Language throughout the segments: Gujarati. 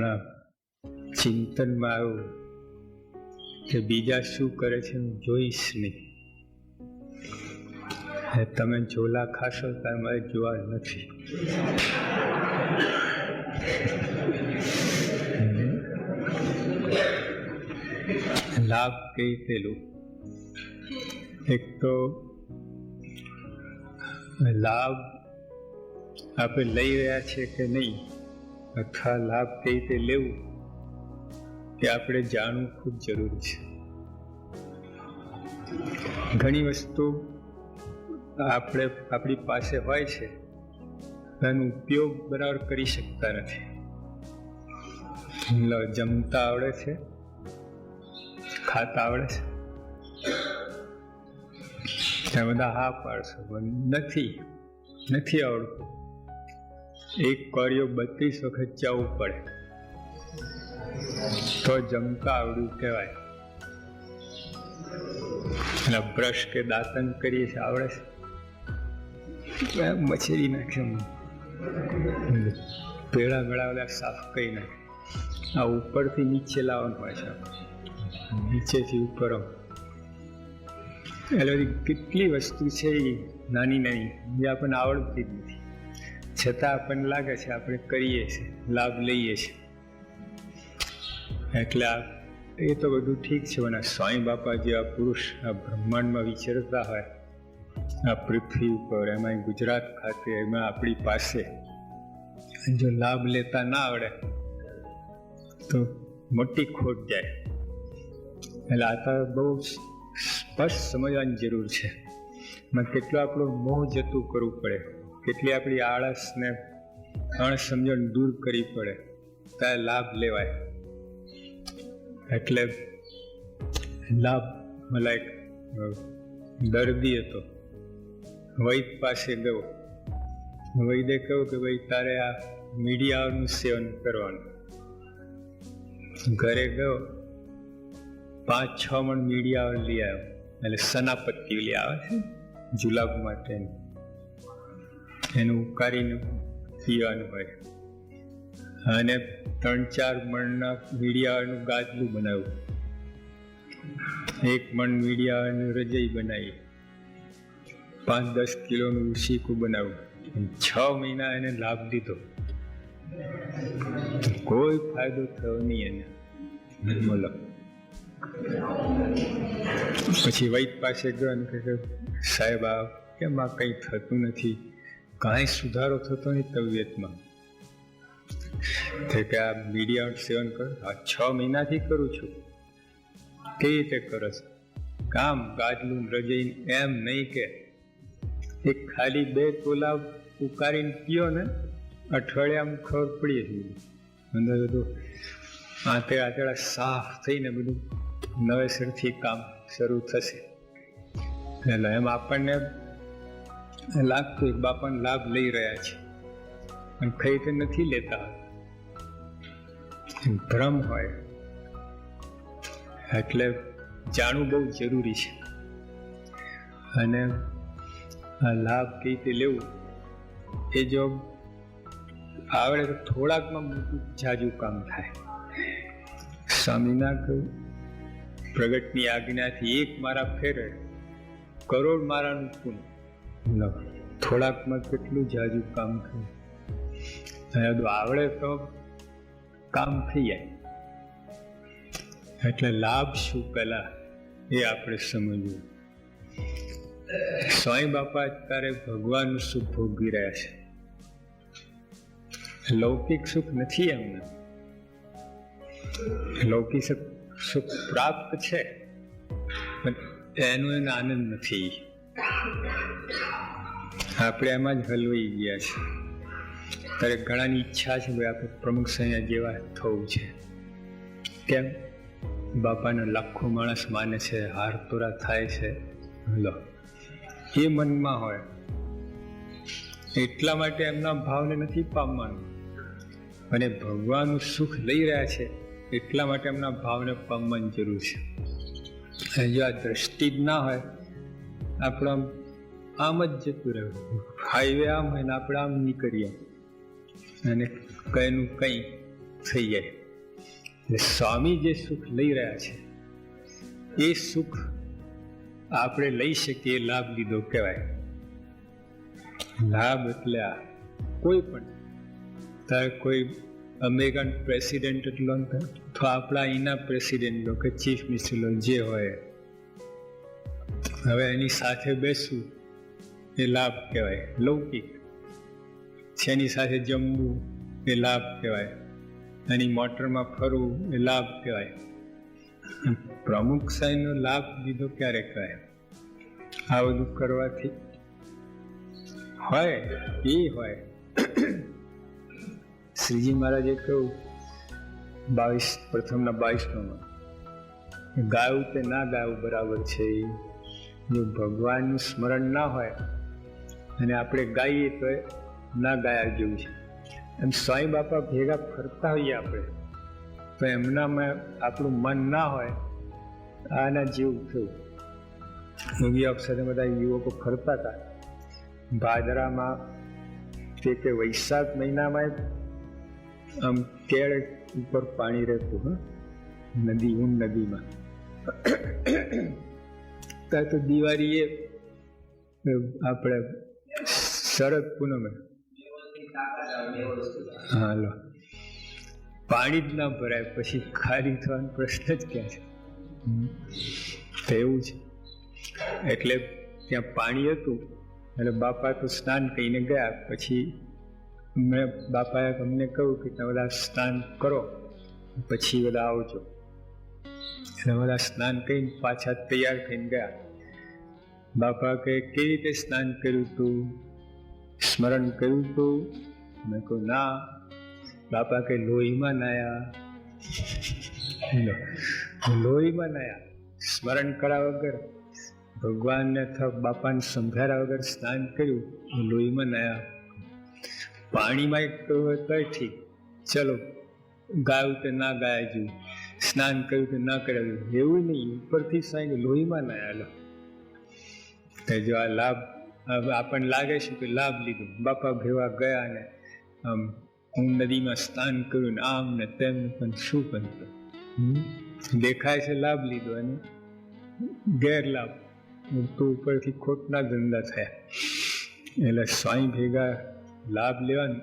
હમણાં ચિંતનમાં આવ્યું કે બીજા શું કરે છે હું જોઈશ નહીં. તમે ઝોલા ખાશો તો મારે જોવા નથી. લાભ કઈ પેલું એક તો લાભ આપણે લઈ રહ્યા છે કે નહીં, અથવા લાભ કઈ રીતે લેવું તે આપણે જાણવું ખૂબ જરૂરી છે. ઘણી વસ્તુ આપણે આપણી પાસે હોય છે એનો ઉપયોગ બરાબર કરી શકતા નથી. જમતા આવડે છે, ખાતા આવડે છે, ત્યાં બધા હા પાડશો, પણ નથી આવડતું. એક કોરિયો 32 વખત ચાવવું પડે તો જમતા આવડ્યું કહેવાય. અને બ્રશ કે દાંતન કરીએ છીએ આવડે છે, મછરી નાખે, પેડા ગળાવેલા સાફ કરી નાખે. આ ઉપરથી નીચે લાવવાનું હોય છે, નીચેથી ઉપર. એટલે કેટલી વસ્તુ છે એ નાની નાની જે આપણને આવડતી જ નથી, છતાં આપણને લાગે છે આપણે કરીએ છીએ, લાભ લઈએ છીએ. એટલે એ તો બધું ઠીક છે. અને સ્વામી બાપા જેવા પુરુષ આ બ્રહ્માંડમાં વિચરતા હોય, આ પૃથ્વી ઉપર, એમાં ગુજરાત ખાતે, એમાં આપણી પાસે જો લાભ લેતા ના આવડે તો મોટી ખોટ જાય. એટલે આ તો બહુ સ્પષ્ટ સમજવાની જરૂર છે. કેટલું આપણું મોહ જતું કરવું પડે, કેટલી આપણી આળસને અણસમજણ દૂર કરવી પડે ત્યારે લાભ લેવાય. એટલે લાભ મને એક દર્દી હતો, વૈદ પાસે ગયો. વૈદે કહ્યું કે ભાઈ તારે આ મીડિયાનું સેવન કરવાનું. ઘરે ગયો, 5-6 મણ મીડિયા લઈ આવ્યો. એટલે સનાપત્તિ લઈ આવે છે જુલાબ માટે, એનું ઉકારીને પીવાનું હોય. અને 3-4 મણના મીડિયાનું ગાદલું બનાવ્યું, 1 મણ મીડિયાનું રજાઈ બનાવી, 5-10 કિલોનું શીકું બનાવ્યું. 6 મહિના એને લાભ દીધો, કોઈ ફાયદો થયો નહીં એને. બોલો. પછી વૈદ પાસે ગયો અને કહે સાહેબ આ કેમ આ કંઈ થતું નથી, કાંઈ સુધારો થતો નહીં તબિયતમાં. કે આ મીડિયા સેવન કરો. 6 મહિનાથી કરું છું. કેવી રીતે કરો છો? કામ ગાદલું રજાઈ એમ નહીં કે એક ખાલી 2 તોલા ઉકારીને પીઓ ને અઠવાડિયામાં ખબર પડી જશે. અંદર બધું આંતળા સાફ થઈને બધું નવેસરથી કામ શરૂ થશે. એટલે એમ આપણને લાગતું એક બાપાને લાભ લઈ રહ્યા છે અને કઈ રીતે નથી લેતા, ભ્રમ હોય. એટલે જાણવું બહુ જરૂરી છે. અને આ લાભ કઈ રીતે લેવું એ જો આવડે તો થોડાકમાં મોટું જાજુ કામ થાય. સ્વામીના પ્રગટની આજ્ઞાથી 1 મારા ફેરે કરોડ મારાનું પુણ્ય. થોડાકમાં કેટલું જાજુ કામ થાય. આવડે તો કામ થઈ જાય. એટલે લાભ શું પહેલા એ આપણે સમજવું. સ્વામી બાપા અત્યારે ભગવાનનું સુખ ભોગવી રહ્યા છે. લૌકિક સુખ નથી એમને, લૌકિક સુખ પ્રાપ્ત છે પણ એનો એને આનંદ નથી. આપણે એમાં જ હલવાઈ ગયા છે. ત્યારે ઘણાની ઈચ્છા છે ભાઈ આપણે પ્રમુખ સૈયા જેવા થવું છે. કેમ? બાપાને લાખો માણસ માને છે, હાર તોરા થાય છે. લો એ મનમાં હોય એટલા માટે એમના ભાવને નથી પામવાનું. અને ભગવાનનું સુખ લઈ રહ્યા છે એટલા માટે એમના ભાવને પામવાની જરૂર છે. જો આ દ્રષ્ટિ જ ના હોય, આપણે આમ જ જતું રહેવું. હાઈવે આમ હોય ને આપણે આમ નીકળીએ અને કઈનું કંઈ થઈ જાય. એટલે સ્વામી જે સુખ લઈ રહ્યા છે એ સુખ આપણે લઈ શકીએ, લાભ લીધો કહેવાય. લાભ એટલે આ કોઈ પણ તારે કોઈ અમેરિકન પ્રેસિડેન્ટ લો અથવા આપણા અહીંના પ્રેસિડેન્ટ લો કે ચીફ મિનિસ્ટર લો, જે હોય હવે એની સાથે બેસવું એ લાભ કહેવાય. લૌકિક છે એની સાથે જમવું એ લાભ કહેવાય. એની મોટરમાં ફરવું એ લાભ કહેવાય. પ્રમુખ સાહેબનો લાભ લીધો ક્યારે કહેવાય? આ બધું કરવાથી હોય એ હોય. શ્રીજી મહારાજે કહ્યું 22 પ્રથમના 22માં ગાયું તે ના ગાયું બરાબર છે. જો ભગવાનનું સ્મરણ ના હોય અને આપણે ગાઈએ તો ના ગાયા જેવું છે. એમ સ્વામી બાપા ભેગા ફરતા હોઈએ આપણે તો એમનામાં આપણું મન ના હોય, આના જેવું થયું. યોગી અક્ષરે બધા યુવકો ફરતા હતા ભાદરામાં કે વૈશાખ મહિનામાં આમ કેળ ઉપર પાણી રહેતું, નદી ઊન નદીમાં. ત્યાં તો દિવાળી એ આપણે શરદ પૂનમે હાલો પાણી જ ના ભરાય, પછી ખાલી થવાનો પ્રશ્ન જ ક્યાં છે? તો એવું છે. એટલે ત્યાં પાણી હતું એટલે બાપા તો સ્નાન કરીને ગયા. પછી મેં બાપાએ અમને કહ્યું કે તમે બધા સ્નાન કરો પછી બધા આવજો. એટલે બધા સ્નાન કરીને પાછા તૈયાર થઈને ગયા. બાપા કહે કેવી રીતે સ્નાન કર્યું તું, સ્મરણ કર્યું તું? મેં કહ્યું ના. બાપા કહે લોહીમાં નાયા. લોહીમાં નાયા, સ્મરણ કર્યા વગર, ભગવાનને અથવા બાપાને સંભાળ્યા વગર સ્નાન કર્યું, લોહીમાં નાયા. પાણીમાં એક કહ્યું તો ઠીક, ચલો ગાયું તો ના ગાયા જેવું, સ્નાન કર્યું તો ના કર્યા, એવું નહીં. ઉપરથી સાંઈ લોહીમાં નાયા. જો આ લાભ આપણને લાગે છે કે લાભ લીધો, બાપા ભેવા ગયા ને આમ હું નદીમાં સ્નાન કર્યું ને આમ ને તેમ, પણ શું બનતું? દેખાય છે લાભ લીધો અને ગેરલાભ તો ઉપરથી ખોટના ધંધા થયા. એટલે સ્વામી ભેગા લાભ લેવાનું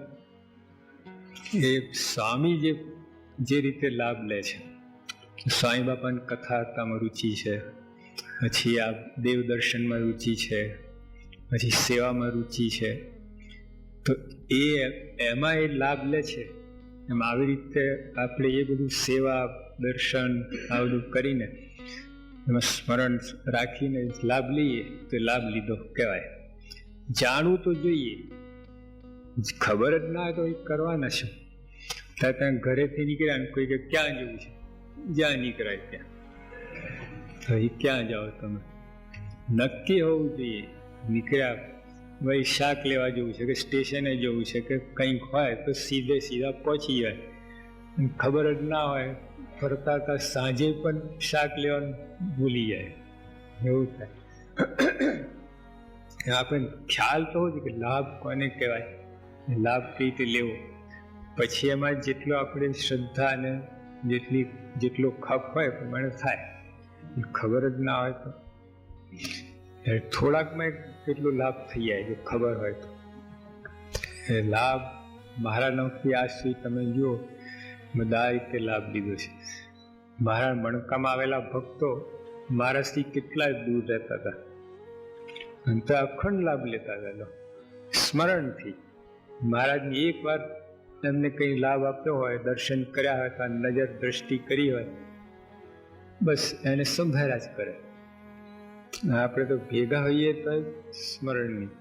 એ સ્વામી જે રીતે લાભ લે છે. સ્વામી બાપાની કથા વાર્તામાં રુચિ છે, પછી આ દેવ દર્શનમાં રુચિ છે, પછી સેવામાં રુચિ છે, તો એમાં એ લાભ લે છે. એમ આવી રીતે આપણે એ બધું સેવા દર્શન આ બધું કરીને એમાં સ્મરણ રાખીને લાભ લઈએ તો લાભ લીધો કહેવાય. જાણવું તો જોઈએ, ખબર જ ના હોય તો એ કરવાના છે. ત્યાં ઘરેથી નીકળ્યા ને કોઈ કે ક્યાં જવું છે, જ્યાં નીકળાય ત્યાં. તો એ ક્યાં જાઓ તમે? નક્કી હોવું જોઈએ. નીકળ્યા ભાઈ શાક લેવા જવું છે કે સ્ટેશને જવું છે કે કંઈક હોય તો સીધા પહોંચી જાય. ખબર જ ના હોય ફરતા હતા સાંજે પણ શાક લેવાનું ભૂલી જાય, એવું થાય. આપણે ખ્યાલ તો હોય કે લાભ કોને કહેવાય, લાભ કઈ રીતે લેવો. પછી એમાં જેટલો આપણે શ્રદ્ધા અને જેટલો ખપ હોય પ્રમાણે થાય. ખબર જ ના હોય તો થોડાકમાં કેટલો લાભ થઈ જાય જો ખબર હોય તો. એ લાભ મારા નામથી આજ સુધી તમે જુઓ બધા રીતે લાભ લીધો છે. મારા મણકામાં આવેલા ભક્તો મારાથી કેટલા દૂર રહેતા હતા અને તો અખંડ લાભ લેતા હતા સ્મરણથી. મહારાજની એક વાર એમને કંઈ લાભ આપ્યો હોય, દર્શન કર્યા હોય, તો નજર દ્રષ્ટિ કરી હોય, બસ એને સંભાળ્યા જ કરે. આપણે તો ભેગા હોઈએ તો સ્મરણની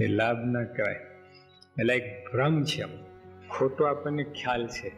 એ લાભ ના કહેવાય. એટલે એક ભ્રમ છે, ખોટો આપણને ખ્યાલ છે.